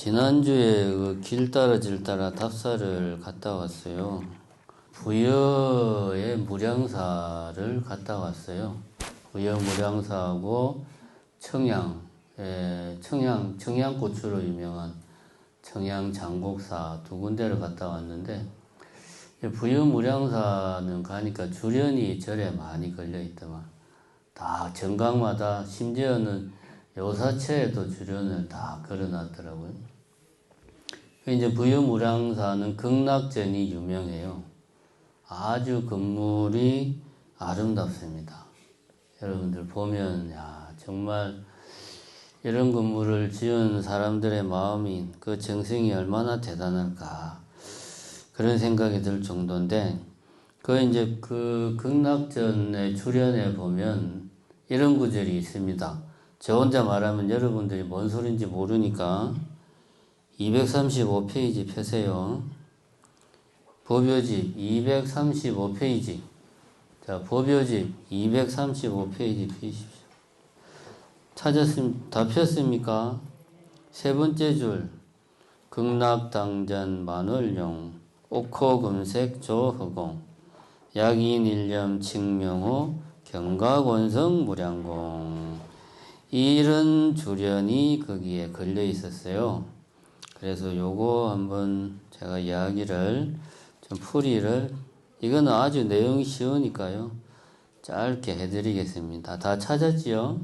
지난주에 그 길 따라 질 따라 답사를 갔다 왔어요. 부여의 무량사를 갔다 왔어요. 부여 무량사하고 청양고추로 유명한 청양 장곡사 두 군데를 갔다 왔는데, 부여 무량사는 가니까 주련이 절에 많이 걸려 있더만. 다 정각마다, 심지어는 요사처에도 주련을 다 걸어놨더라고요. 이제 부여무량사는 극락전이 유명해요. 아주 건물이 아름답습니다. 여러분들 보면, 야, 정말 이런 건물을 지은 사람들의 마음이, 그 정성이 얼마나 대단할까, 그런 생각이 들 정도인데, 이제 그 극락전의 주련에 보면 이런 구절이 있습니다. 저 혼자 말하면 여러분들이 뭔 소린지 모르니까 235페이지 펴세요. 법요집 235페이지. 자, 법요집 235페이지 펴십시오. 다 폈습니까? 세 번째 줄. 극락당전 만월용 옥호금색 조허공 약인일념 칭명호 경가권성 무량공. 이런 주련이 거기에 걸려 있었어요. 그래서 요거 한번 제가 이야기를 좀 풀이를, 이거는 아주 내용이 쉬우니까요, 짧게 해드리겠습니다. 다 찾았지요?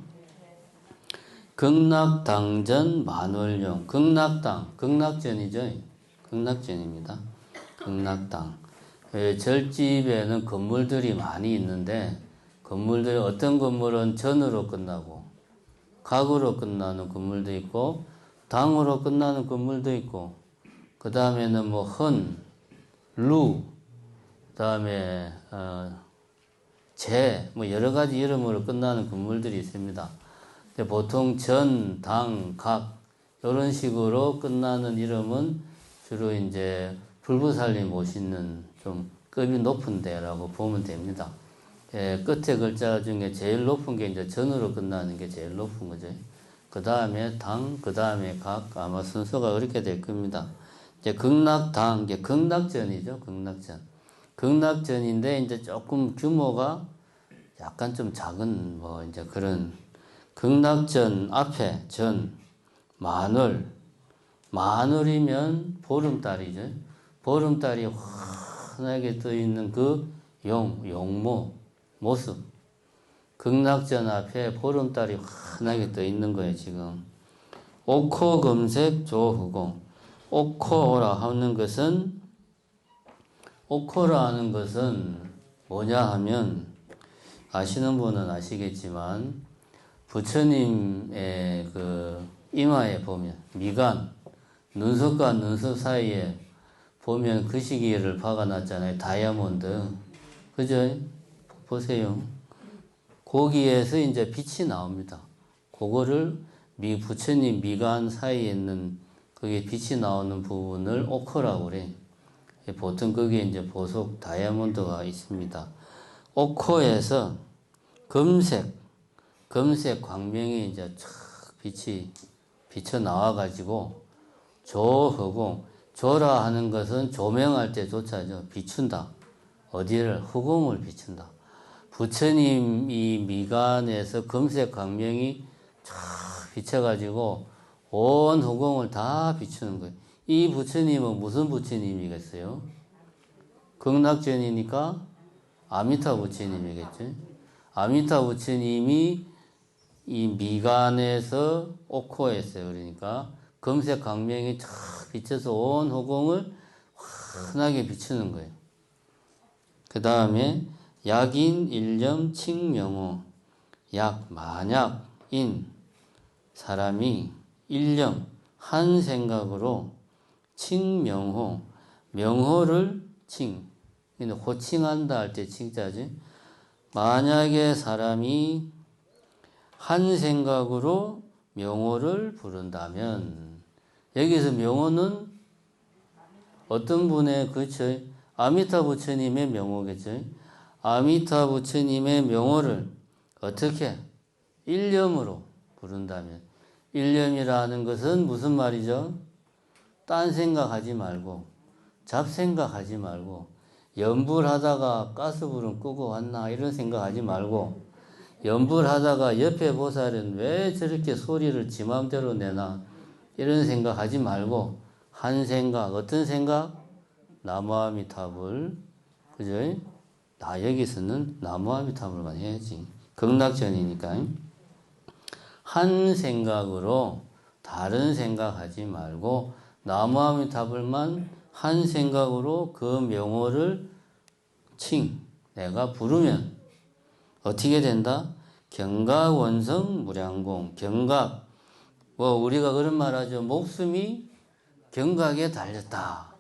극락당전 만월용. 극락당, 극락전이죠. 극락전입니다. 극락당. 절집에는 건물들이 많이 있는데, 건물들이 어떤 건물은 전으로 끝나고 각으로 끝나는 건물도 있고 당으로 끝나는 건물도 있고, 그 다음에는 뭐 헌, 루, 그 다음에 제, 뭐 여러 가지 이름으로 끝나는 건물들이 있습니다. 근데 보통 전, 당, 각 이런 식으로 끝나는 이름은 주로 이제 불부살님 모시는 좀 급이 높은 데라고 보면 됩니다. 끝에 글자 중에 제일 높은 게 이제 전으로 끝나는 게 제일 높은 거죠. 그 다음에 당, 그 다음에 각, 아마 순서가 그렇게 될 겁니다. 이제 극락당, 이게 극락전이죠. 극락전. 극락전인데 이제 조금 규모가 약간 좀 작은 뭐 이제 그런, 극락전 앞에 전, 만월. 만월이면 보름달이죠. 보름달이 환하게 떠 있는 그 용모, 모습. 극락전 앞에 보름달이 환하게 떠 있는 거예요, 지금. 옥호금색 조허공. 옥호라 하는 것은, 옥호라 하는 것은 뭐냐 하면, 아시는 분은 아시겠지만, 부처님의 그 이마에 보면, 미간, 눈썹과 눈썹 사이에 보면 그 시기를 박아놨잖아요. 다이아몬드. 그죠? 보세요. 거기에서 이제 빛이 나옵니다. 그거를 부처님 미간 사이에 있는 거기에 빛이 나오는 부분을 옥호라고 그래. 보통 거기에 이제 보석 다이아몬드가 있습니다. 옥호에서 금색 광명이 이제 촥 빛이 비쳐 나와가지고 조허공. 조라 하는 것은 조명할 때 조차죠. 비춘다. 어디를? 허공을 비춘다. 부처님 이 미간에서 금색 광명이 쫙 비쳐가지고 온 허공을 다 비추는 거예요. 이 부처님은 무슨 부처님이겠어요? 극락전이니까 아미타 부처님이겠죠. 아미타 부처님이 이 미간에서 옥호했어요. 그러니까 금색 광명이 쫙 비쳐서 온 허공을 환하게 비추는 거예요. 그 다음에 약인 일념 칭명호. 약, 만약인 사람이 일념, 한 생각으로 칭명호, 명호를 호칭한다 할 때 칭자지. 만약에 사람이 한 생각으로 명호를 부른다면, 여기서 명호는 어떤 분의, 그렇죠? 아미타 부처님의 명호겠죠? 아미타 부처님의 명호를 어떻게? 일념으로 부른다면. 일념이라는 것은 무슨 말이죠? 딴 생각하지 말고 잡생각하지 말고 염불하다가 가스불은 끄고 왔나 이런 생각하지 말고 염불하다가 옆에 보살은 왜 저렇게 소리를 지 맘대로 내나 이런 생각하지 말고 한 생각 어떤 생각? 나무아미타불 그죠? 여기서는 나무아미타불만 해야지 극락전이니까 한 생각으로 다른 생각하지 말고 나무아미타불만 한 생각으로 그 명호를 내가 부르면 어떻게 된다? 경각원성 무량공 경각 우리가 그런 말 하죠. 목숨이 경각에 달렸다.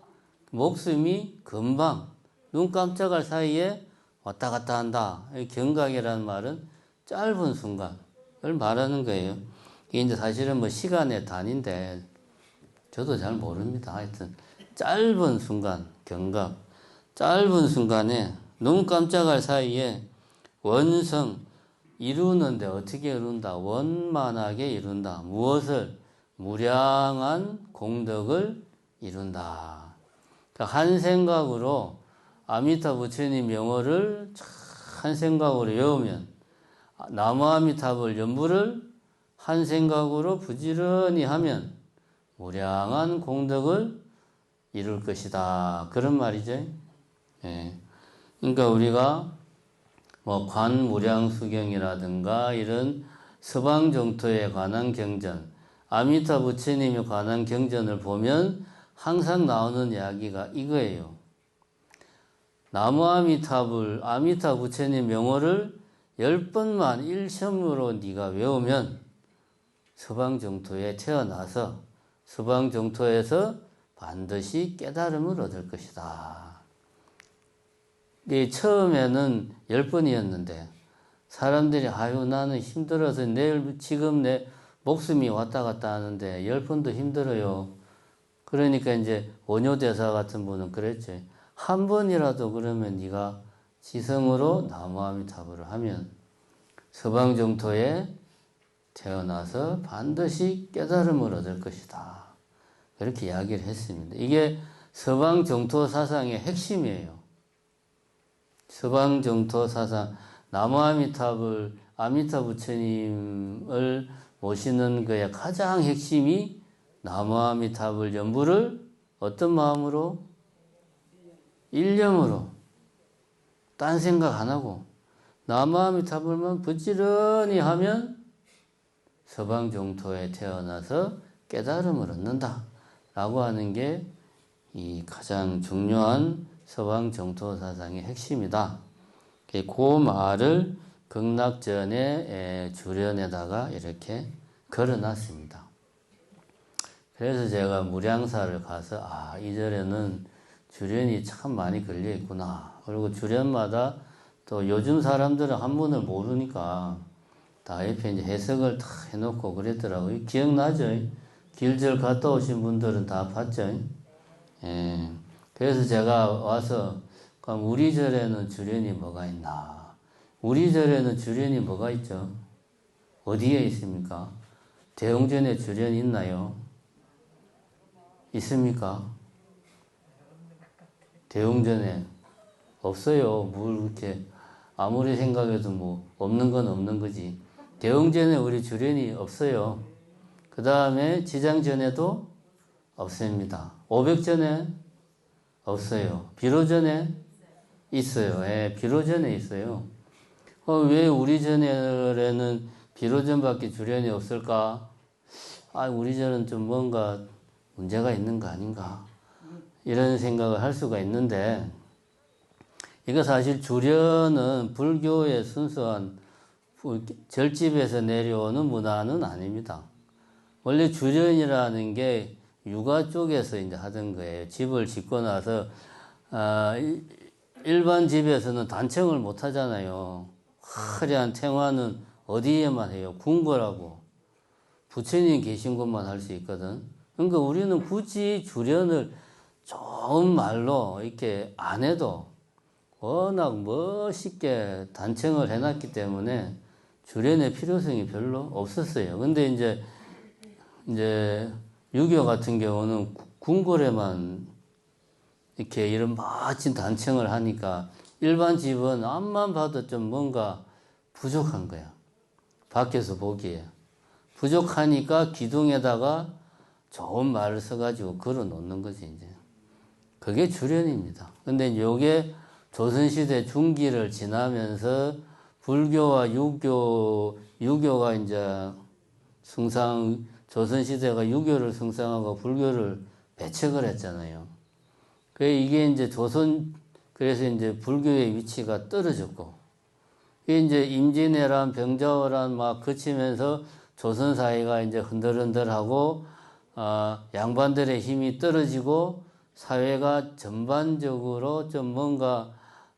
목숨이 금방 눈 깜짝할 사이에 왔다 갔다 한다. 경각이라는 말은 짧은 순간을 말하는 거예요. 이게 이제 사실은 시간의 단위인데 저도 잘 모릅니다. 하여튼 짧은 순간 경각 짧은 순간에 눈 깜짝할 사이에 원성 이루는데 어떻게 이룬다? 원만하게 이룬다. 무엇을? 무량한 공덕을 이룬다. 그러니까 한 생각으로 아미타 부처님 명호를 한 생각으로 외우면 나무아미타불 연부를 한 생각으로 부지런히 하면 무량한 공덕을 이룰 것이다. 그런 말이죠. 예. 그러니까 우리가 관무량수경이라든가 이런 서방정토에 관한 경전, 아미타 부처님에 관한 경전을 보면 항상 나오는 이야기가 이거예요. 나무아미타불, 아미타 부처님 명호를 10번만 일첨으로 네가 외우면 서방정토에 태어나서 서방정토에서 반드시 깨달음을 얻을 것이다. 처음에는 10번이었는데 사람들이 나는 힘들어서 지금 내 목숨이 왔다 갔다 하는데 10번도 힘들어요. 그러니까 이제 원효대사 같은 분은 그랬지. 한 번이라도 그러면 네가 지성으로 나무아미타불을 하면 서방정토에 태어나서 반드시 깨달음을 얻을 것이다. 그렇게 이야기를 했습니다. 이게 서방정토 사상의 핵심이에요. 서방정토 사상, 나무아미타불, 아미타 부처님을 모시는 그의 가장 핵심이 나무아미타불 연부를 어떤 마음으로? 일념으로. 딴 생각 안 하고 나무아미타불만 부지런히 하면 서방정토에 태어나서 깨달음을 얻는다. 라고 하는 게 이 가장 중요한 서방정토 사상의 핵심이다. 그 말을 극락전의 주련에다가 이렇게 걸어놨습니다. 그래서 제가 무량사를 가서 이 절에는 주련이 참 많이 걸려 있구나. 그리고 주련마다 또 요즘 사람들은 한문을 모르니까 다 옆에 이제 해석을 다 해놓고 그랬더라고요. 기억나죠? 길절 갔다 오신 분들은 다 봤죠? 예. 그래서 제가 와서 그럼 우리 절에는 주련이 뭐가 있나? 우리 절에는 주련이 뭐가 있죠? 어디에 있습니까? 대웅전에 주련이 있나요? 있습니까? 대웅전에 없어요. 뭘 그렇게 아무리 생각해도 없는 건 없는 거지. 대웅전에 우리 주련이 없어요. 그 다음에 지장전에도 없습니다. 500전에 없어요. 비로전에 있어요. 예, 비로전에 있어요. 왜 우리 전에는 비로전밖에 주련이 없을까? 우리 전은 좀 뭔가 문제가 있는 거 아닌가? 이런 생각을 할 수가 있는데, 이거 사실 주련은 불교의 순수한 절집에서 내려오는 문화는 아닙니다. 원래 주련이라는 게 육아 쪽에서 이제 하던 거예요. 집을 짓고 나서, 일반 집에서는 단청을 못 하잖아요. 화려한 탱화는 어디에만 해요? 궁궐하고 부처님 계신 곳만 할 수 있거든. 그러니까 우리는 굳이 주련을 좋은 말로 이렇게 안 해도 워낙 멋있게 단청을 해놨기 때문에 주련의 필요성이 별로 없었어요. 근데 이제 유교 같은 경우는 궁궐에만 이렇게 이런 멋진 단청을 하니까 일반 집은 앞만 봐도 좀 뭔가 부족한 거야. 밖에서 보기에. 부족하니까 기둥에다가 좋은 말을 써가지고 걸어 놓는 거지, 이제. 그게 주련입니다. 근데 이제 요게 조선시대 중기를 지나면서 불교와 유교가 이제 조선시대가 유교를 승상하고 불교를 배척을 했잖아요. 이게 이제 그래서 이제 불교의 위치가 떨어졌고, 이게 이제 임진왜란, 병자호란 막 거치면서 조선 사회가 이제 흔들흔들하고, 양반들의 힘이 떨어지고, 사회가 전반적으로 좀 뭔가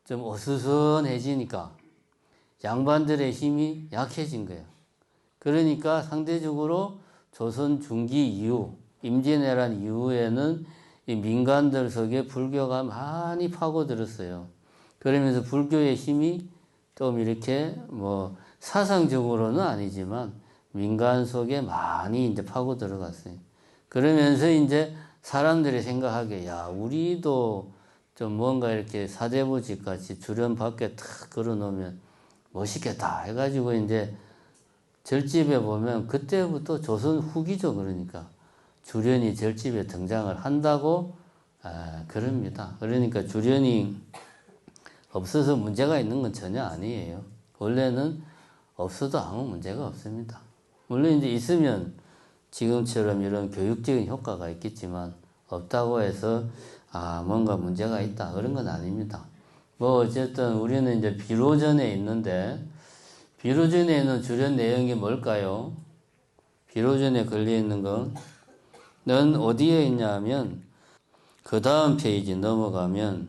좀 어수선해지니까 양반들의 힘이 약해진 거예요. 그러니까 상대적으로 조선 중기 이후, 임진왜란 이후에는 이 민간들 속에 불교가 많이 파고들었어요. 그러면서 불교의 힘이 좀 이렇게 뭐 사상적으로는 아니지만 민간 속에 많이 이제 파고 들어갔어요. 그러면서 이제 사람들이 생각하기에, 야, 우리도 좀 뭔가 이렇게 사대부집 같이 주련 밖에 탁 걸어 놓으면 멋있겠다 해가지고 이제 절집에 보면 그때부터 조선 후기죠. 그러니까 주련이 절집에 등장을 한다고 그럽니다. 그러니까 주련이 없어서 문제가 있는 건 전혀 아니에요. 원래는 없어도 아무 문제가 없습니다. 물론 이제 있으면 지금처럼 이런 교육적인 효과가 있겠지만 없다고 해서 뭔가 문제가 있다 그런 건 아닙니다. 뭐 어쨌든 우리는 이제 비로전에 있는데 비로전에 있는 주련 내용이 뭘까요? 비로전에 걸려 있는 건 어디에 있냐면 그 다음 페이지 넘어가면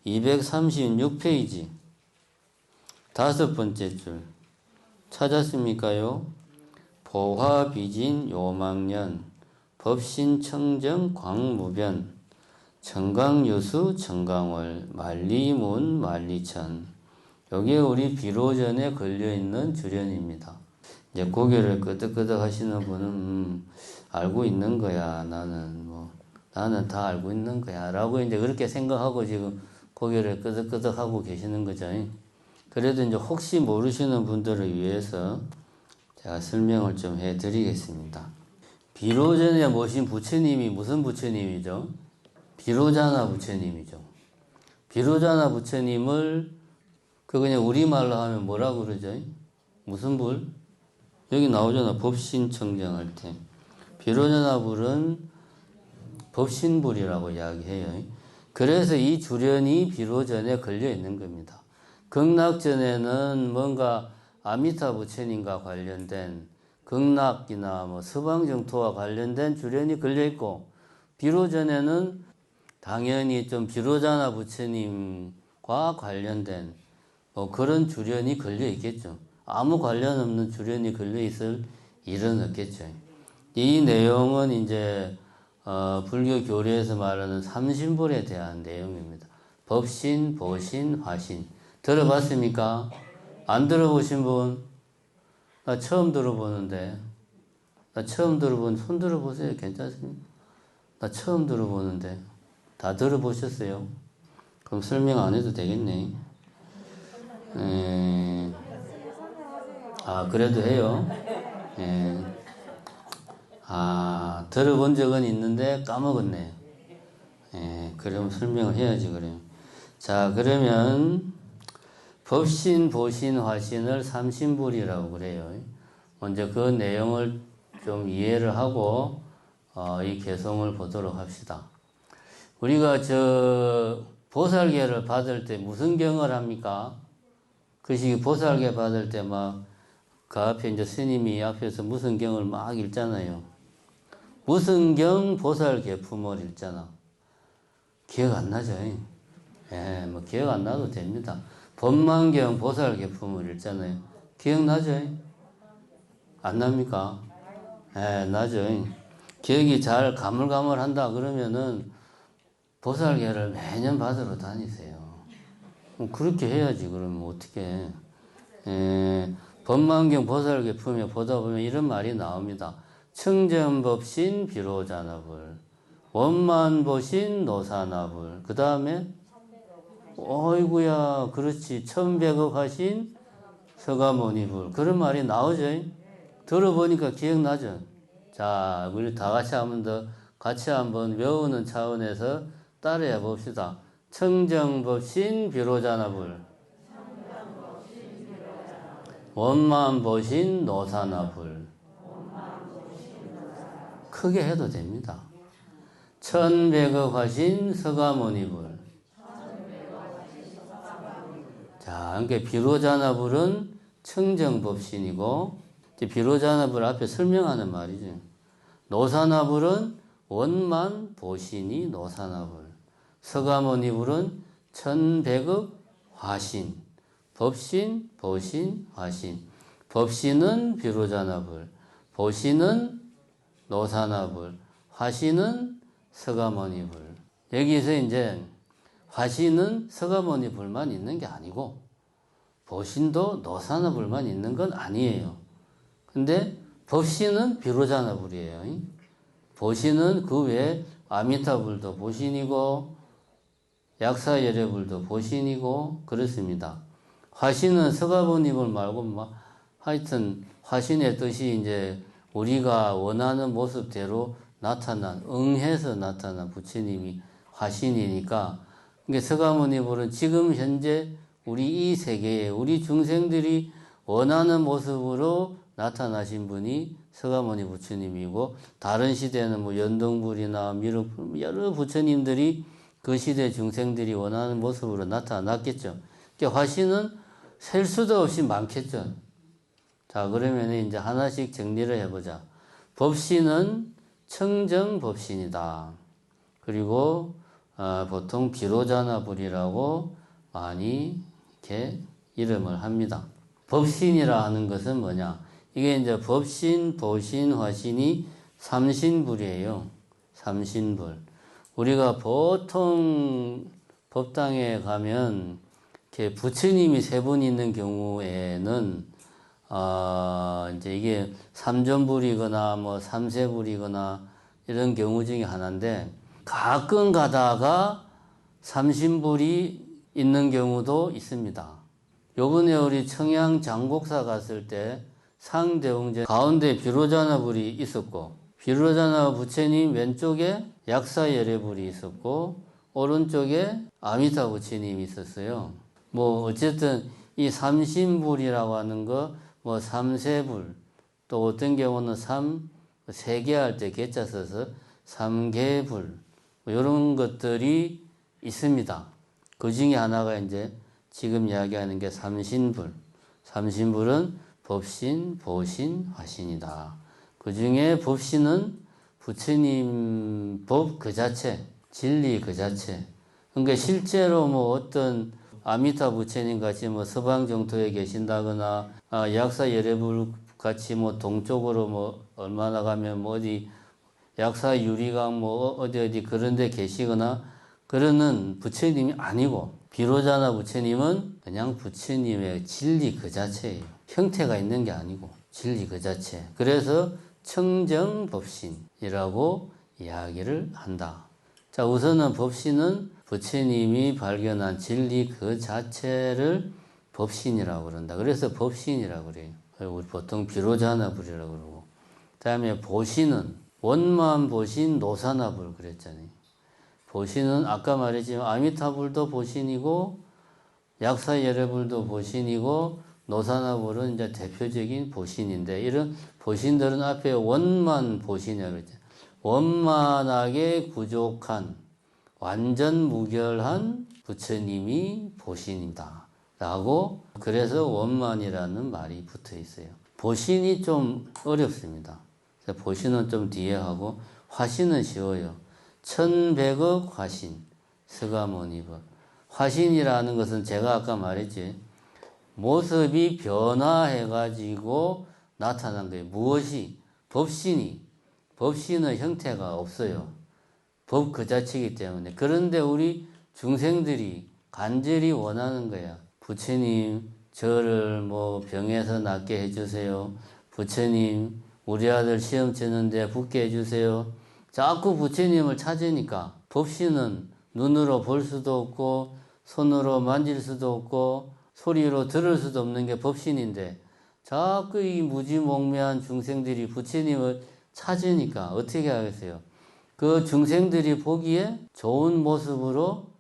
236페이지 다섯 번째 줄 찾았습니까요? 보화비진 요망년 법신청정 광무변 청강유수 청강월 만리문 만리천 여기에 우리 비로전에 걸려있는 주련입니다. 이제 고개를 끄덕끄덕 하시는 분은 알고 있는 거야. 나는 다 알고 있는 거야. 라고 이제 그렇게 생각하고 지금 고개를 끄덕끄덕 하고 계시는 거죠. 그래도 이제 혹시 모르시는 분들을 위해서 제가 설명을 좀 해드리겠습니다. 비로전에 모신 부처님이 무슨 부처님이죠? 비로자나 부처님이죠. 비로자나 부처님을 그냥 우리말로 하면 뭐라고 그러죠? 무슨 불? 여기 나오잖아. 법신청정할 때. 비로자나 불은 법신불이라고 이야기해요. 그래서 이 주련이 비로전에 걸려 있는 겁니다. 극락전에는 뭔가 아미타 부처님과 관련된 극락이나 뭐 서방정토와 관련된 주련이 걸려 있고 비로전에는 당연히 좀 비로자나 부처님과 관련된 그런 주련이 걸려 있겠죠. 아무 관련 없는 주련이 걸려 있을 일은 없겠죠. 이 내용은 이제 불교 교리에서 말하는 삼신불에 대한 내용입니다. 법신, 보신, 화신. 들어봤습니까? 안 들어보신 분? 나 처음 들어보는데. 나 처음 들어본, 손 들어보세요. 괜찮습니까? 나 처음 들어보는데. 다 들어보셨어요? 그럼 설명 안 해도 되겠네. 그래도 해요. 들어본 적은 있는데 까먹었네요. 그럼 설명을 해야지, 그래요. 자, 그러면 법신, 보신, 화신을 삼신불이라고 그래요. 먼저 그 내용을 좀 이해를 하고 이 개송을 보도록 합시다. 우리가 보살계를 받을 때 무슨 경을 합니까? 그 시기 보살계 받을 때 그 앞에 이제 스님이 앞에서 무슨 경을 막 읽잖아요. 무슨 경 보살계품을 읽잖아. 기억 안 나죠? 기억 안 나도 됩니다. 법만경 보살계품을 읽잖아요. 기억나죠? 안 납니까? 나죠. 기억이 잘 가물가물한다 그러면은 보살계를 매년 받으러 다니세요. 그렇게 해야지. 그러면 어떻게 법만경 보살계품에 보다 보면 이런 말이 나옵니다. 청정법신 비로자나불 원만 보신 노사나불. 그 다음에 어이구야 그렇지. 천백억 하신 서가모니불. 그런 말이 나오죠. 들어보니까 기억나죠. 자, 우리 다 같이 한번 더 같이 한번 외우는 차원에서 따라해 봅시다. 청정법신 비로자나불. 원만 보신 노사나불. 크게 해도 됩니다. 천백억 하신 서가모니불. 자, 그러니까 비로자나불은 청정법신이고 비로자나불 앞에 설명하는 말이죠. 노사나불은 원만 보신이 노사나불. 서가모니불은 천백억 화신. 법신, 보신, 화신. 법신은 비로자나불. 보신은 노사나불. 화신은 서가모니불. 여기서 이제 화신은 서가모니불만 있는 게 아니고 보신도 노사나불만 있는 건 아니에요. 근데 법신은 비로자나불이에요. 보신은 그 외에 아미타불도 보신이고 약사열애불도 보신이고 그렇습니다. 화신은 서가모니불 말고 하여튼 화신의 뜻이 이제 우리가 원하는 모습대로 나타난 응해서 나타난 부처님이 화신이니까 그러니까 서가모니불은 지금 현재 우리 이 세계에 우리 중생들이 원하는 모습으로 나타나신 분이 서가모니 부처님이고 다른 시대는 뭐 연동불이나 미륵불 여러 부처님들이 그 시대 중생들이 원하는 모습으로 나타났겠죠. 그러니까 화신은 셀 수도 없이 많겠죠. 자, 그러면 이제 하나씩 정리를 해보자. 법신은 청정법신이다. 그리고 보통 비로자나불이라고 많이 이렇게 이름을 합니다. 법신이라 하는 것은 뭐냐? 이게 이제 법신, 보신, 화신이 삼신불이에요. 삼신불. 우리가 보통 법당에 가면 이렇게 부처님이 세 분 있는 경우에는 이제 이게 삼존불이거나 뭐 삼세불이거나 이런 경우 중에 하나인데 가끔 가다가 삼신불이 있는 경우도 있습니다. 요번에 우리 청양 장곡사 갔을 때 상대웅제 가운데 비로자나불이 있었고 비로자나 부처님 왼쪽에 약사열애불이 있었고 오른쪽에 아미타 부처님이 있었어요. 뭐 어쨌든 이 삼신불이라고 하는 거 뭐 삼세불 또 어떤 경우는 세개 할 때 개자 써서 삼계불 뭐 이런 것들이 있습니다. 그 중에 하나가 이제 지금 이야기하는 게 삼신불. 삼신불은 법신, 보신, 화신이다. 그 중에 법신은 부처님 법 그 자체, 진리 그 자체. 그러니까 실제로 뭐 어떤 아미타 부처님 같이 뭐 서방 정토에 계신다거나 약사 열애불 같이 뭐 동쪽으로 뭐 얼마나 가면 뭐 어디 약사 유리강 뭐 어디 그런 데 계시거나 그러는 부처님이 아니고 비로자나 부처님은 그냥 부처님의 진리 그 자체예요. 형태가 있는 게 아니고 진리 그 자체. 그래서 청정법신이라고 이야기를 한다. 자, 우선은 법신은 부처님이 발견한 진리 그 자체를 법신이라고 그런다. 그래서 법신이라고 그래요. 우리 보통 비로자나불이라고 그러고. 그 다음에 보신은 원만 보신 노사나불 그랬잖아요. 보신은 아까 말했지만 아미타불도 보신이고 약사열애불도 보신이고 노사나불은 이제 대표적인 보신인데 이런 보신들은 앞에 원만 보신이라고 그랬죠. 원만하게 부족한 완전 무결한 부처님이 보신이다 라고 그래서 원만이라는 말이 붙어 있어요. 보신이 좀 어렵습니다. 보신은 좀 뒤에 하고 화신은 쉬워요. 천백억 화신 서가모니불. 화신이라는 것은 제가 아까 말했지 모습이 변화해가지고 나타난 거예요. 무엇이? 법신은 형태가 없어요. 법 그 자체이기 때문에. 그런데 우리 중생들이 간절히 원하는 거야. 부처님, 저를 뭐 병에서 낫게 해주세요. 부처님, 우리 아들 시험 치는데 붙게 해주세요. 자꾸 부처님을 찾으니까 법신은 눈으로 볼 수도 없고 손으로 만질 수도 없고 소리로 들을 수도 없는 게 법신인데 자꾸 이 무지몽매한 중생들이 부처님을 찾으니까 어떻게 하겠어요? 그 중생들이 보기에 좋은 모습으로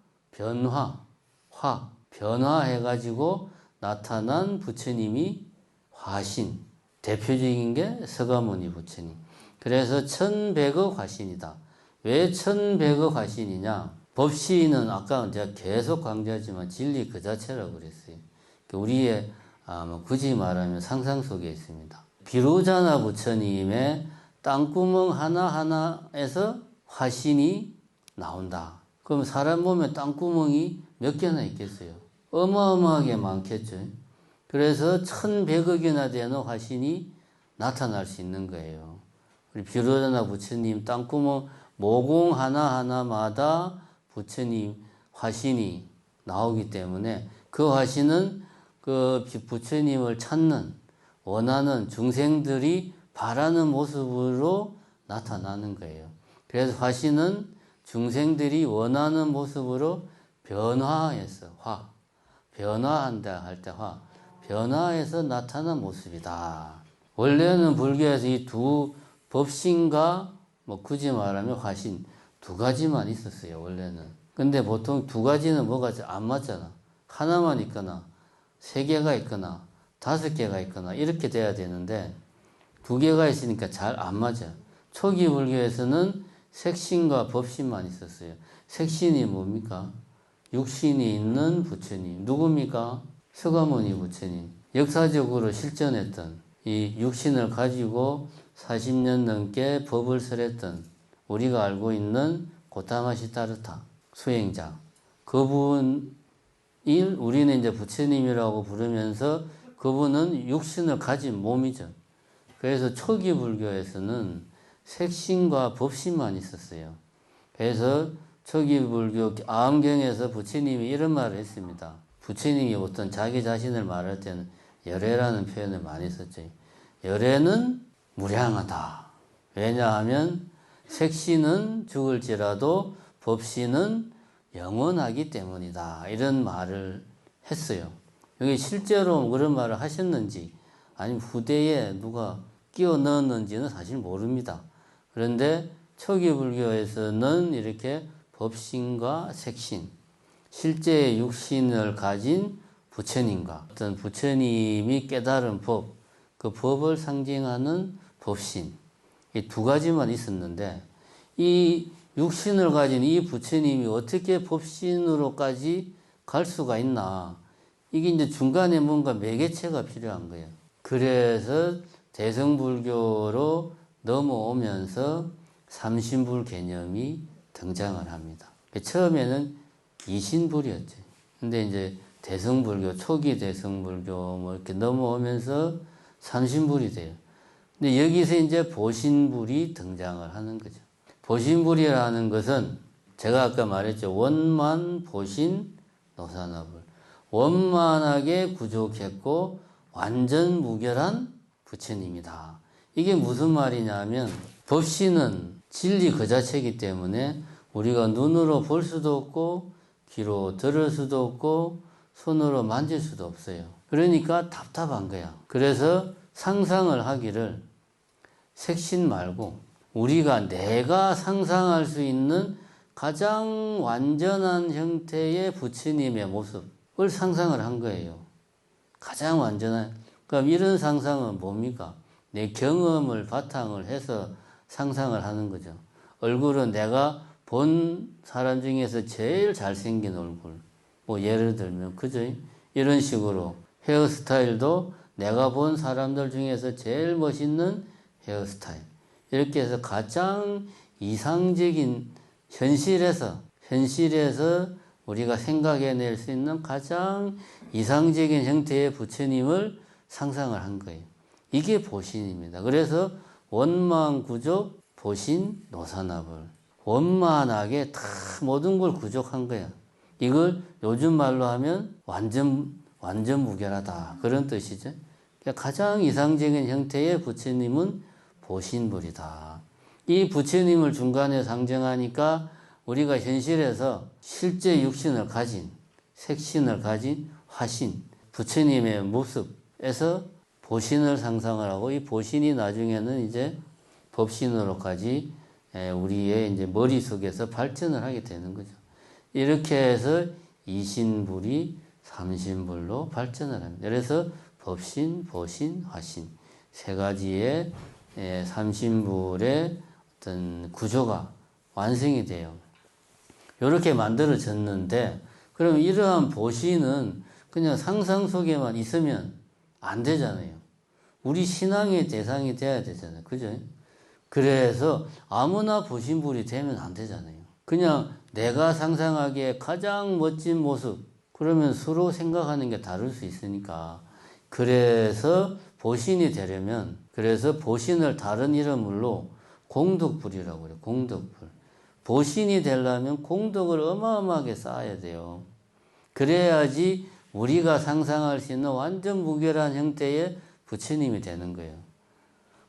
변화해가지고 나타난 부처님이 화신. 대표적인 게 서가모니 부처님. 그래서 1100억 화신이다. 왜 1100억 화신이냐? 법신은 아까 제가 계속 강조하지만 진리 그 자체라고 그랬어요. 우리의 굳이 말하면 상상 속에 있습니다. 비로자나 부처님의 땅구멍 하나하나에서 화신이 나온다. 그럼 사람 몸에 땅구멍이 몇 개나 있겠어요? 어마어마하게 많겠죠. 그래서 1100억이나 되는 화신이 나타날 수 있는 거예요. 우리 비로자나 부처님 땅구멍 모공 하나하나마다 부처님 화신이 나오기 때문에 그 화신은 그 부처님을 찾는 원하는 중생들이 바라는 모습으로 나타나는 거예요. 그래서 화신은 중생들이 원하는 모습으로 변화해서 변화한다 할 때 변화해서 나타난 모습이다. 원래는 불교에서 이 두 법신과 굳이 말하면 화신 두 가지만 있었어요. 원래는. 근데 보통 두 가지는 뭐가 안 맞잖아. 하나만 있거나 세 개가 있거나 다섯 개가 있거나 이렇게 돼야 되는데 두 개가 있으니까 잘 안 맞아. 초기 불교에서는 색신과 법신만 있었어요. 색신이 뭡니까? 육신이 있는 부처님. 누굽니까? 서가모니 부처님. 역사적으로 실전했던 이 육신을 가지고 40년 넘게 법을 설했던 우리가 알고 있는 고타마 시타르타 수행자. 그분이 우리는 이제 부처님이라고 부르면서 그분은 육신을 가진 몸이죠. 그래서 초기 불교에서는 색신과 법신만 있었어요. 그래서 초기 불교 아엄경에서 부처님이 이런 말을 했습니다. 부처님이 어떤 자기 자신을 말할 때는 열애라는 표현을 많이 썼죠. 열애는 무량하다. 왜냐하면 색신은 죽을지라도 법신은 영원하기 때문이다. 이런 말을 했어요. 여기 실제로 그런 말을 하셨는지 아니면 후대에 누가 끼워 넣었는지는 사실 모릅니다. 그런데 초기 불교에서는 이렇게 법신과 색신, 실제 육신을 가진 부처님과 어떤 부처님이 깨달은 법, 그 법을 상징하는 법신, 이 두 가지만 있었는데 이 육신을 가진 이 부처님이 어떻게 법신으로까지 갈 수가 있나? 이게 이제 중간에 뭔가 매개체가 필요한 거예요. 그래서 대乘불교로 넘어오면서 삼신불 개념이 등장을 합니다. 처음에는 이신불이었죠. 근데 이제 대乘불교, 초기 대乘불교 이렇게 넘어오면서 삼신불이 돼요. 근데 여기서 이제 보신불이 등장을 하는 거죠. 보신불이라는 것은 제가 아까 말했죠. 원만, 보신, 노사나불. 원만하게 구족했고 완전 무결한 부처님이다. 이게 무슨 말이냐면 법신은 진리 그 자체이기 때문에 우리가 눈으로 볼 수도 없고 귀로 들을 수도 없고 손으로 만질 수도 없어요. 그러니까 답답한 거야. 그래서 상상을 하기를 색신 말고 우리가 내가 상상할 수 있는 가장 완전한 형태의 부처님의 모습을 상상을 한 거예요. 가장 완전한. 그럼 이런 상상은 뭡니까? 내 경험을 바탕을 해서 상상을 하는 거죠. 얼굴은 내가 본 사람 중에서 제일 잘생긴 얼굴. 뭐 예를 들면 그죠? 이런 식으로 헤어스타일도 내가 본 사람들 중에서 제일 멋있는 헤어스타일. 이렇게 해서 가장 이상적인 현실에서 우리가 생각해낼 수 있는 가장 이상적인 형태의 부처님을 상상을 한 거예요. 이게 보신입니다. 그래서 원만 구족, 보신, 노사나불. 원만하게 다 모든 걸 구족한 거야. 이걸 요즘 말로 하면 완전 무결하다. 그런 뜻이죠. 그러니까 가장 이상적인 형태의 부처님은 보신불이다. 이 부처님을 중간에 상정하니까 우리가 현실에서 실제 육신을 가진, 색신을 가진 화신, 부처님의 모습에서 보신을 상상을 하고, 이 보신이 나중에는 이제 법신으로까지 우리의 이제 머릿속에서 발전을 하게 되는 거죠. 이렇게 해서 이신불이 삼신불로 발전을 합니다. 그래서 법신, 보신, 화신 세 가지의 삼신불의 어떤 구조가 완성이 돼요. 이렇게 만들어졌는데, 그럼 이러한 보신은 그냥 상상 속에만 있으면 안 되잖아요. 우리 신앙의 대상이 돼야 되잖아요. 그죠? 그래서 아무나 보신불이 되면 안 되잖아요. 그냥 내가 상상하기에 가장 멋진 모습, 그러면 서로 생각하는 게 다를 수 있으니까. 그래서 보신이 되려면, 그래서 보신을 다른 이름으로 공덕불이라고 그래요. 공덕불. 보신이 되려면 공덕을 어마어마하게 쌓아야 돼요. 그래야지 우리가 상상할 수 있는 완전 무결한 형태의 부처님이 되는 거예요.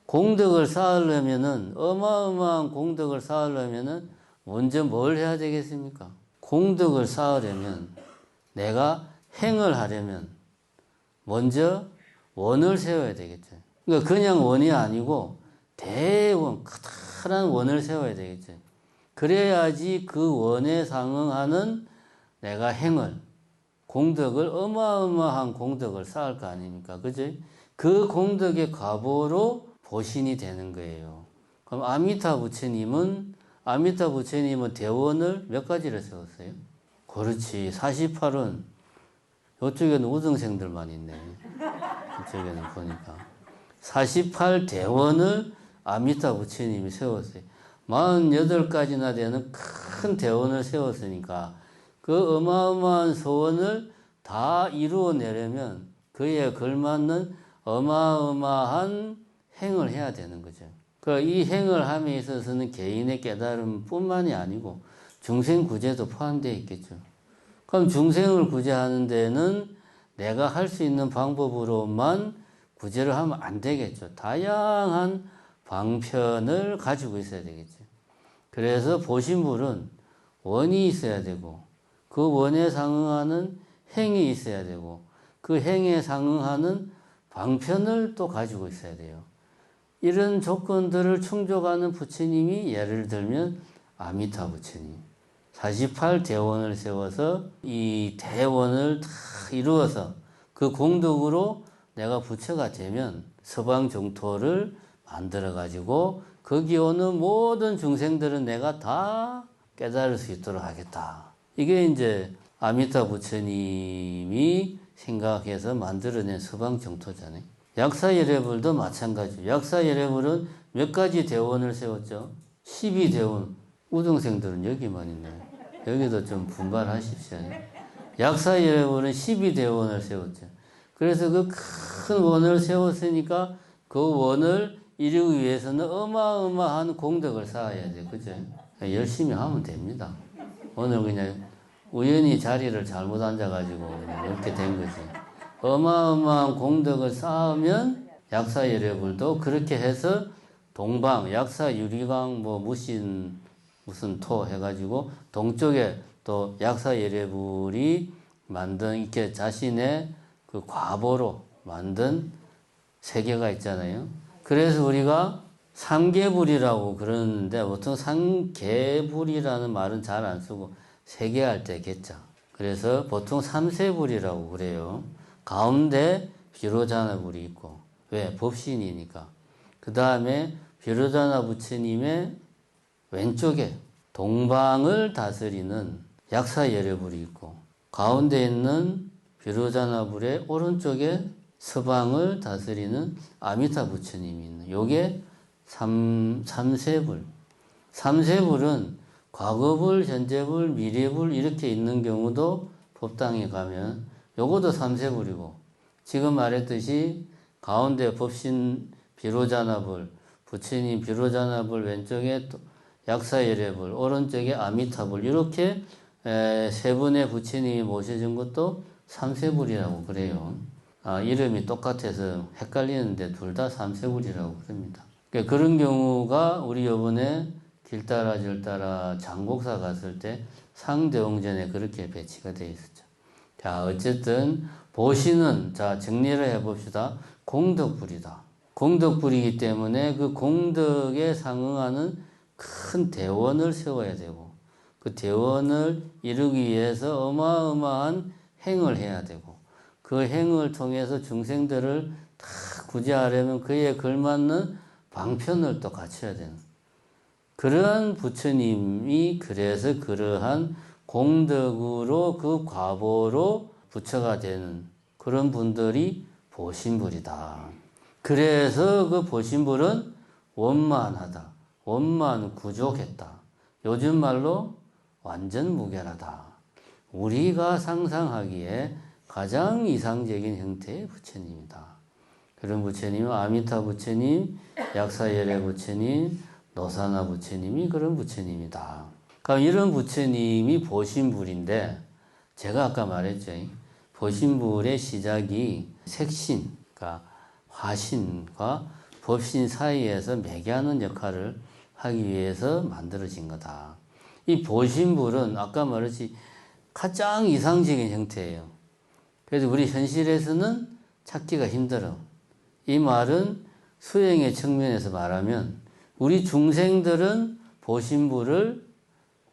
공덕을 쌓으려면은, 어마어마한 공덕을 쌓으려면은 먼저 뭘 해야 되겠습니까? 공덕을 쌓으려면, 내가 행을 하려면 먼저 원을 세워야 되겠죠. 그러니까 그냥 원이 아니고 대원, 커다란 원을 세워야 되겠죠. 그래야지 그 원에 상응하는 내가 행을, 공덕을, 어마어마한 공덕을 쌓을 거 아닙니까? 그죠? 그 공덕의 과보로 보신이 되는 거예요. 그럼 아미타 부처님은 대원을 몇 가지를 세웠어요? 그렇지. 48은 이쪽에는 우등생들만 있네. 이쪽에는 보니까 48 대원을 아미타 부처님이 세웠어요. 48가지나 되는 큰 대원을 세웠으니까 그 어마어마한 소원을 다 이루어내려면 그에 걸맞는 어마어마한 행을 해야 되는 거죠. 이 행을 함에 있어서는 개인의 깨달음뿐만이 아니고 중생 구제도 포함되어 있겠죠. 그럼 중생을 구제하는 데는 내가 할 수 있는 방법으로만 구제를 하면 안 되겠죠. 다양한 방편을 가지고 있어야 되겠죠. 그래서 보신불은 원이 있어야 되고, 그 원에 상응하는 행이 있어야 되고, 그 행에 상응하는 방편을 또 가지고 있어야 돼요. 이런 조건들을 충족하는 부처님이 예를 들면 아미타 부처님. 48 대원을 세워서 이 대원을 다 이루어서 그 공덕으로 내가 부처가 되면 서방 정토를 만들어 가지고 거기 오는 모든 중생들은 내가 다 깨달을 수 있도록 하겠다. 이게 이제 아미타 부처님이 생각해서 만들어낸 서방 정토잖아요. 약사예례불도 마찬가지예요. 약사예례불은 몇 가지 대원을 세웠죠? 12대원. 우등생들은 여기만 있네요. 여기도 좀 분발하십시오. 약사예례불은 12대원을 세웠죠. 그래서 그 큰 원을 세웠으니까 그 원을 이루기 위해서는 어마어마한 공덕을 쌓아야 돼요. 그죠? 열심히 하면 됩니다. 오늘 그냥 우연히 자리를 잘못 앉아가지고 이렇게 된 거지. 어마어마한 공덕을 쌓으면 약사예례불도 그렇게 해서 동방, 약사유리강, 무슨 토 해가지고 동쪽에 또 약사예례불이 만든 이렇게 자신의 그 과보로 만든 세계가 있잖아요. 그래서 우리가 삼계불이라고 그러는데 보통 삼계불이라는 말은 잘 안 쓰고 세계할 때겠죠. 그래서 보통 삼세불이라고 그래요. 가운데 비로자나불이 있고, 왜? 법신이니까. 그 다음에 비로자나 부처님의 왼쪽에 동방을 다스리는 약사예례불이 있고, 가운데 있는 비로자나불의 오른쪽에 서방을 다스리는 아미타 부처님이 있는, 요게 삼세불. 삼세불은 과거불, 현재불, 미래불 이렇게 있는 경우도 법당에 가면 요것도 삼세불이고, 지금 말했듯이 가운데 법신 비로자나불, 부처님 비로자나불 왼쪽에 약사예례불, 오른쪽에 아미타불, 이렇게 세 분의 부처님이 모셔진 것도 삼세불이라고 그래요. 이름이 똑같아서 헷갈리는데 둘 다 삼세불이라고 그럽니다. 그러니까 그런 경우가 우리 요번에 길 따라 절 따라 장곡사 갔을 때 상대웅전에 그렇게 배치가 되어 있었죠. 자, 어쨌든 보시는, 자, 정리를 해봅시다. 공덕불이다. 공덕불이기 때문에 그 공덕에 상응하는 큰 대원을 세워야 되고, 그 대원을 이루기 위해서 어마어마한 행을 해야 되고, 그 행을 통해서 중생들을 다 구제하려면 그에 걸맞는 방편을 또 갖춰야 되는 그러한 부처님이, 그래서 그러한 공덕으로 그 과보로 부처가 되는 그런 분들이 보신불이다. 그래서 그 보신불은 원만하다, 원만 구족했다, 요즘 말로 완전 무결하다. 우리가 상상하기에 가장 이상적인 형태의 부처님이다. 그런 부처님은 아미타 부처님, 약사열애 부처님, 노사나 부처님이 그런 부처님이다. 그럼 이런 부처님이 보신불인데, 제가 아까 말했죠. 보신불의 시작이 색신, 그러니까 화신과 법신 사이에서 매개하는 역할을 하기 위해서 만들어진 거다. 이 보신불은 아까 말했지 가장 이상적인 형태예요. 그래서 우리 현실에서는 찾기가 힘들어. 이 말은 수행의 측면에서 말하면 우리 중생들은 보신불을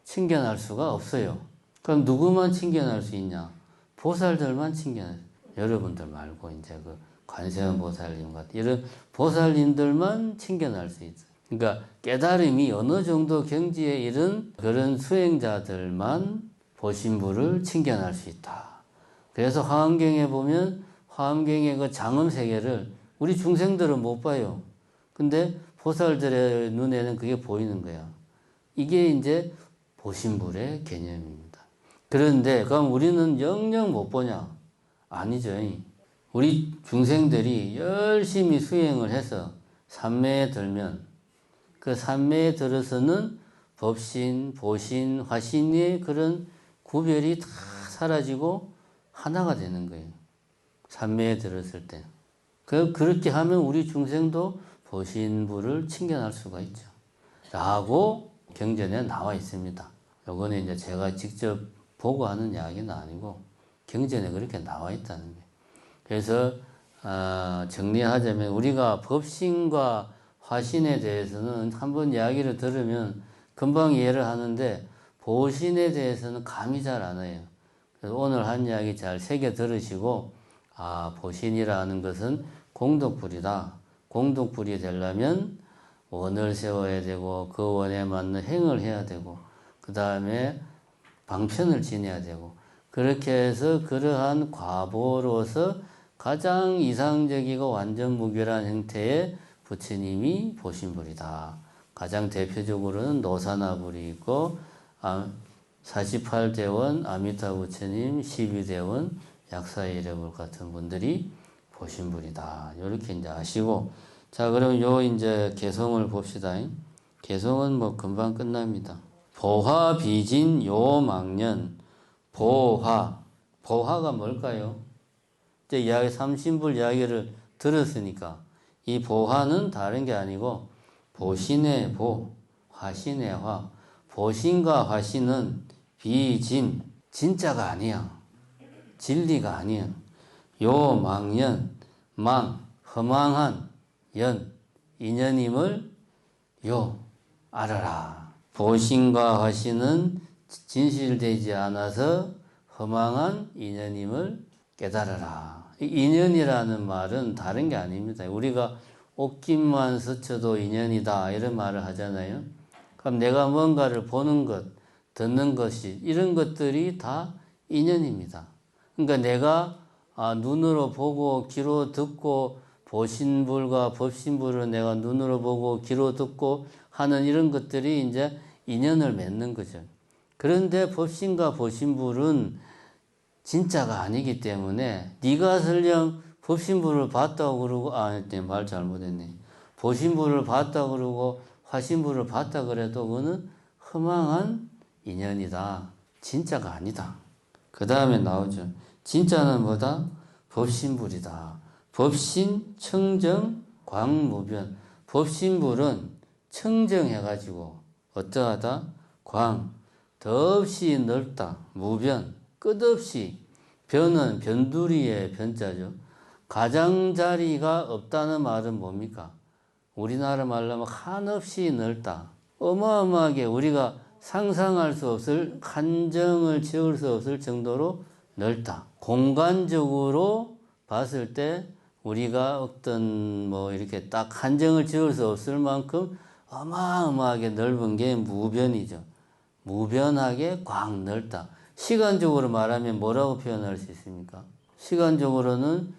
칭견할 수가 없어요. 그럼 누구만 칭견할 수 있냐? 보살들만 칭견할. 여러분들 말고 이제 그 관세음 보살님 같은 이런 보살님들만 칭견할 수 있어요. 그러니까 깨달음이 어느 정도 경지에 이른 그런 수행자들만 보신불을 칭견할 수 있다. 그래서 화엄경에 보면 화엄경의 그 장엄 세계를 우리 중생들은 못 봐요. 근데 보살들의 눈에는 그게 보이는 거야. 이게 이제 보신불의 개념입니다. 그런데 그럼 우리는 영영 못 보냐? 아니죠. 우리 중생들이 열심히 수행을 해서 삼매에 들면 그 삼매에 들어서는 법신, 보신, 화신의 그런 구별이 다 사라지고 하나가 되는 거예요. 삼매에 들었을 때. 그렇게 하면 우리 중생도 보신불을 칭견할 수가 있죠. 라고 경전에 나와 있습니다. 요거는 이제 제가 직접 보고 하는 이야기는 아니고 경전에 그렇게 나와 있다는 거예요. 그래서 정리하자면 우리가 법신과 화신에 대해서는 한번 이야기를 들으면 금방 이해를 하는데 보신에 대해서는 감이 잘 안 와요. 그래서 오늘 한 이야기 잘 새겨 들으시고 보신이라는 것은 공덕불이다. 공덕불이 되려면 원을 세워야 되고 그 원에 맞는 행을 해야 되고 그 다음에 방편을 지내야 되고 그렇게 해서 그러한 과보로서 가장 이상적이고 완전 무결한 형태의 부처님이 보신불이다. 가장 대표적으로는 노사나불이 있고 48대원 아미타 부처님, 12대원 약사이레불 같은 분들이 보신불이다. 이렇게 이제 아시고, 자, 그럼 요 이제 개성을 봅시다. 개성은 뭐 금방 끝납니다. 보화 비진 요망년. 보화가 뭘까요? 이제 이야기 삼신불 이야기를 들었으니까 이 보화는 다른 게 아니고 보신의 보, 화신의 화. 보신과 화신은 비진, 진짜가 아니야. 진리가 아니야. 요망연, 허망한 연, 인연임을 알아라. 보신과 화신은 진실되지 않아서 허망한 인연임을 깨달아라. 인연이라는 말은 다른 게 아닙니다. 우리가 옷깃만 스쳐도 인연이다 이런 말을 하잖아요. 그럼 내가 뭔가를 보는 것, 듣는 것이 이런 것들이 다 인연입니다. 그러니까 내가 눈으로 보고 귀로 듣고 보신불과 법신불을 내가 눈으로 보고 귀로 듣고 하는 이런 것들이 이제 인연을 맺는 거죠. 그런데 법신과 보신불은 진짜가 아니기 때문에 네가 설령 법신불을 봤다고 그러고 말 잘못했네. 보신불을 봤다고 그러고 화신불을 봤다 그래도 그거는 허망한 인연이다. 진짜가 아니다. 그 다음에 나오죠. 진짜는 뭐다? 법신불이다. 법신, 청정, 광무변. 법신불은 청정해가지고 어떠하다? 광, 더없이 넓다. 무변, 끝없이. 변은 변두리의 변자죠. 가장자리가 없다는 말은 뭡니까? 우리나라 말로 하면 한없이 넓다. 어마어마하게 우리가 상상할 수 없을, 한정을 지을 수 없을 정도로 넓다. 공간적으로 봤을 때 우리가 어떤 이렇게 딱 한정을 지을 수 없을 만큼 어마어마하게 넓은 게 무변이죠. 무변하게 광 넓다. 시간적으로 말하면 뭐라고 표현할 수 있습니까? 시간적으로는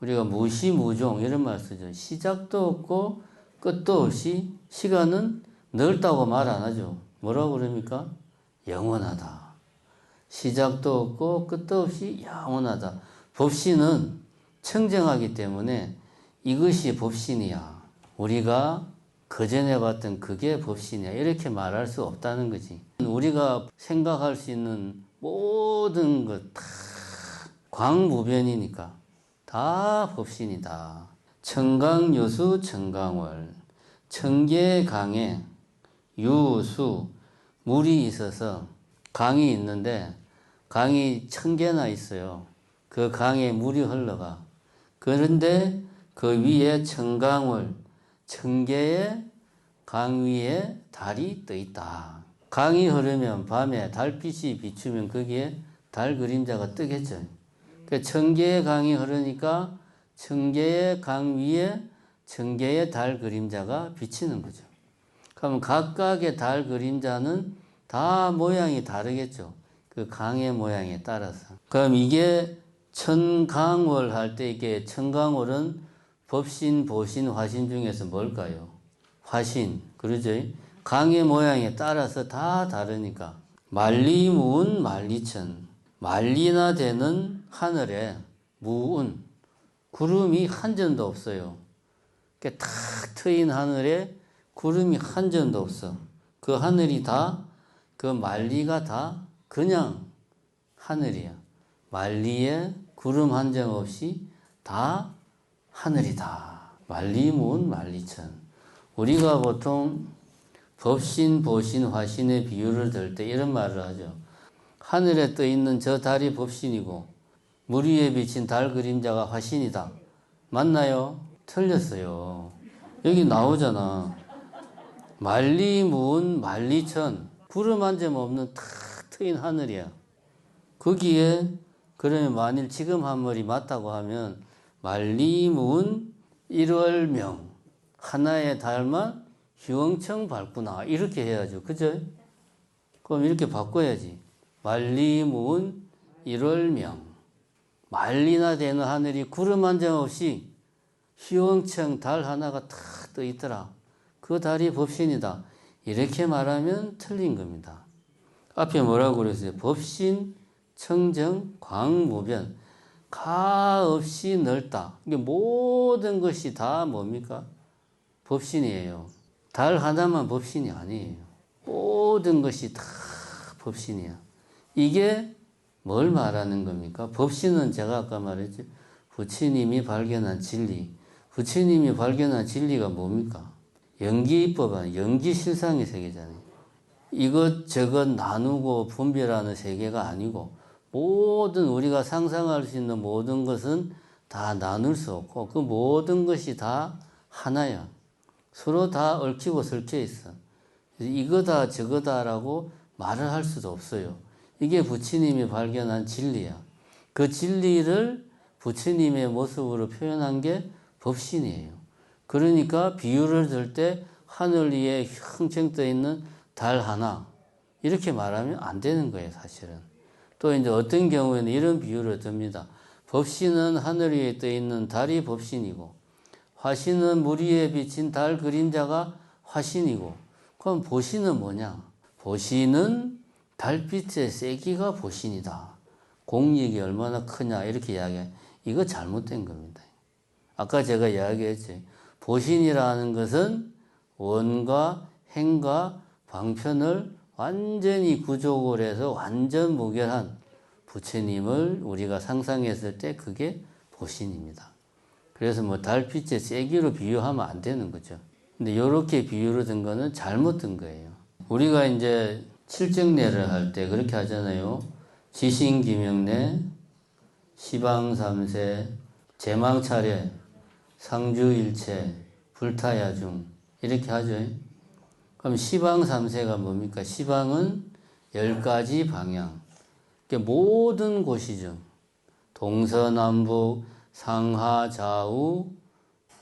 우리가 무시무종 이런 말 쓰죠. 시작도 없고 끝도 없이. 시간은 넓다고 말 안 하죠. 뭐라고 그럽니까? 영원하다. 시작도 없고 끝도 없이 영원하다. 법신은 청정하기 때문에 이것이 법신이야. 우리가 그전에 봤던 그게 법신이야. 이렇게 말할 수 없다는 거지. 우리가 생각할 수 있는 모든 것 다 광무변이니까 다 법신이다. 청강유수 청강월. 청계 강에 유수 물이 있어서 강이 있는데 강이 1000개나 있어요. 그 강에 물이 흘러가. 그런데 그 위에 청강월, 1000개의 강 위에 달이 떠 있다. 강이 흐르면 밤에 달빛이 비추면 거기에 달 그림자가 뜨겠죠. 그 1000개의 강이 흐르니까 1000개의 강 위에 1000개의 달 그림자가 비치는 거죠. 그러면 각각의 달 그림자는 다 모양이 다르겠죠. 그 강의 모양에 따라서. 그럼 이게 천강월 할 때 이게 천강월은 법신, 보신, 화신 중에서 뭘까요? 화신. 그러죠? 강의 모양에 따라서 다 다르니까. 만리무운 만리천. 만리나 되는 하늘에 무운. 구름이 한 점도 없어요. 탁 트인 하늘에 구름이 한 점도 없어. 그 하늘이 다, 그 만리가 다 그냥 하늘이야. 만리에 구름 한 점 없이 다 하늘이다. 만리무운 만리천. 우리가 보통 법신, 보신, 화신의 비유를 들 때 이런 말을 하죠. 하늘에 떠 있는 저 달이 법신이고 물 위에 비친 달 그림자가 화신이다. 맞나요? 틀렸어요. 여기 나오잖아. 만리무운 만리천. 구름 한 점 없는 탁 트인 하늘이야. 거기에 그러면 만일 지금 한 말이 맞다고 하면 만리무운 일월명. 하나의 달만 휘황청 밝구나. 이렇게 해야죠. 그죠? 그럼 이렇게 바꿔야지. 만리무운 일월명. 만리나 되는 하늘이 구름 한 점 없이 휘황청 달 하나가 탁 떠 있더라. 그 달이 법신이다. 이렇게 말하면 틀린 겁니다. 앞에 뭐라고 그랬어요? 법신, 청정, 광무변. 가 없이 넓다. 이게 모든 것이 다 뭡니까? 법신이에요. 달 하나만 법신이 아니에요. 모든 것이 다 법신이야. 이게 뭘 말하는 겁니까? 법신은 제가 아까 말했죠. 부처님이 발견한 진리. 부처님이 발견한 진리가 뭡니까? 연기법은 연기실상의 세계잖아요. 이것저것 나누고 분별하는 세계가 아니고 모든 우리가 상상할 수 있는 모든 것은 다 나눌 수 없고 그 모든 것이 다 하나야. 서로 다 얽히고 설켜 있어. 이거다 저거다라고 말을 할 수도 없어요. 이게 부처님이 발견한 진리야. 그 진리를 부처님의 모습으로 표현한 게 법신이에요. 그러니까 비유를 들 때 하늘 위에 흉청 떠 있는 달 하나 이렇게 말하면 안 되는 거예요, 사실은. 또 이제 어떤 경우에는 이런 비유를 듭니다. 법신은 하늘 위에 떠 있는 달이 법신이고 화신은 물 위에 비친 달 그림자가 화신이고 그럼 보신은 뭐냐? 보신은 달빛의 세기가 보신이다. 공력이 얼마나 크냐 이렇게 이야기해. 이거 잘못된 겁니다. 아까 제가 이야기했지. 보신이라는 것은 원과 행과 방편을 완전히 구족을 해서 완전 무결한 부처님을 우리가 상상했을 때 그게 보신입니다. 그래서 달빛의 세기로 비유하면 안 되는 거죠. 근데 이렇게 비유로 든 거는 잘못 든 거예요. 우리가 이제 칠정례를 할 때 그렇게 하잖아요. 지신기명례, 시방삼세, 제망차례, 상주일체, 불타야중 이렇게 하죠. 그럼 시방삼세가 뭡니까? 시방은 10가지 방향. 그러니까 모든 곳이죠. 동서남북, 상하, 좌우,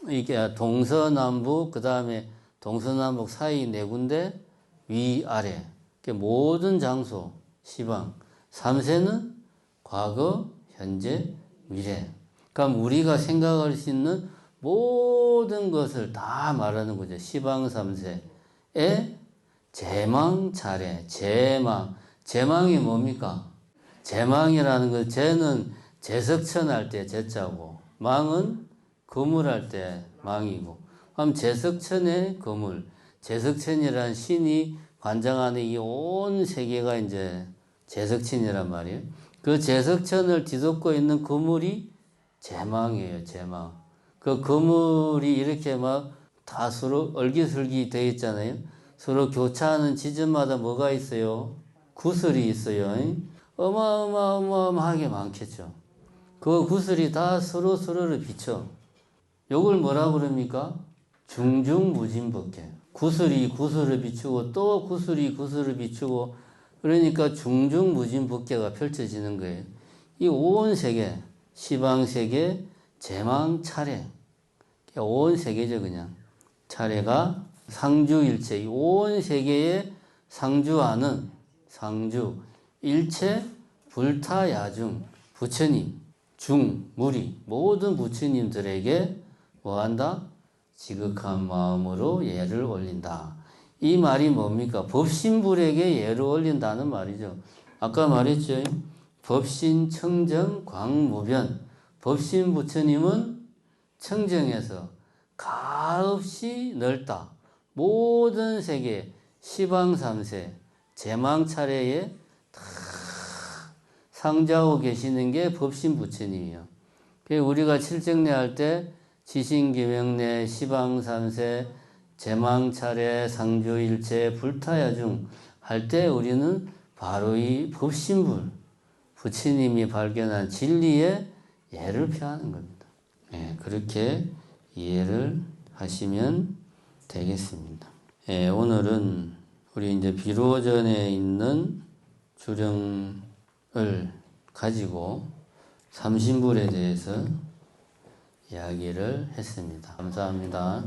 이게 동서남북, 그 다음에 동서남북 사이 네 군데, 위아래. 그러니까 모든 장소, 시방. 삼세는 과거, 현재, 미래. 그럼 우리가 생각할 수 있는 모든 것을 다 말하는 거죠. 시방삼세의 제망차례, 제망. 제망이 뭡니까? 제망이라는 것, 제는 제석천할 때 제자고, 망은 거물할 때 망이고, 그럼 제석천의 거물, 제석천이라는 신이 관장하는 이 온 세계가 이제 제석천이란 말이에요. 그 제석천을 뒤덮고 있는 거물이 제망이에요, 제망. 그 거물이 이렇게 막 다 서로 얼기설기 되어 있잖아요. 서로 교차하는 지점마다 뭐가 있어요? 구슬이 있어요. 어마어마하게 많겠죠. 그 구슬이 다 서로를 비춰. 요걸 뭐라 그럽니까? 중중무진법계. 구슬이 구슬을 비추고 또 구슬이 구슬을 비추고 그러니까 중중무진법계가 펼쳐지는 거예요. 이 온 세계, 시방세계, 제망차례. 온 세계죠, 그냥. 차례가 상주일체. 이 온 세계에 상주하는 상주. 일체 불타야중. 부처님, 중, 무리, 모든 부처님들에게 뭐한다? 지극한 마음으로 예를 올린다. 이 말이 뭡니까? 법신불에게 예를 올린다는 말이죠. 아까 말했죠. 법신, 청정, 광무변. 법신 부처님은 청정에서 가없이 넓다. 모든 세계, 시방삼세, 제망차례에 다 상주하고 계시는 게 법신 부처님이에요. 우리가 칠정례 할 때 지신기명례, 시방삼세, 제망차례, 상주일체, 불타야중 할 때 우리는 바로 이 법신불, 부처님이 발견한 진리의 예를 표하는 겁니다. 네, 그렇게 이해를 하시면 되겠습니다. 네, 오늘은 우리 이제 비로전에 있는 주령을 가지고 삼신불에 대해서 이야기를 했습니다. 감사합니다.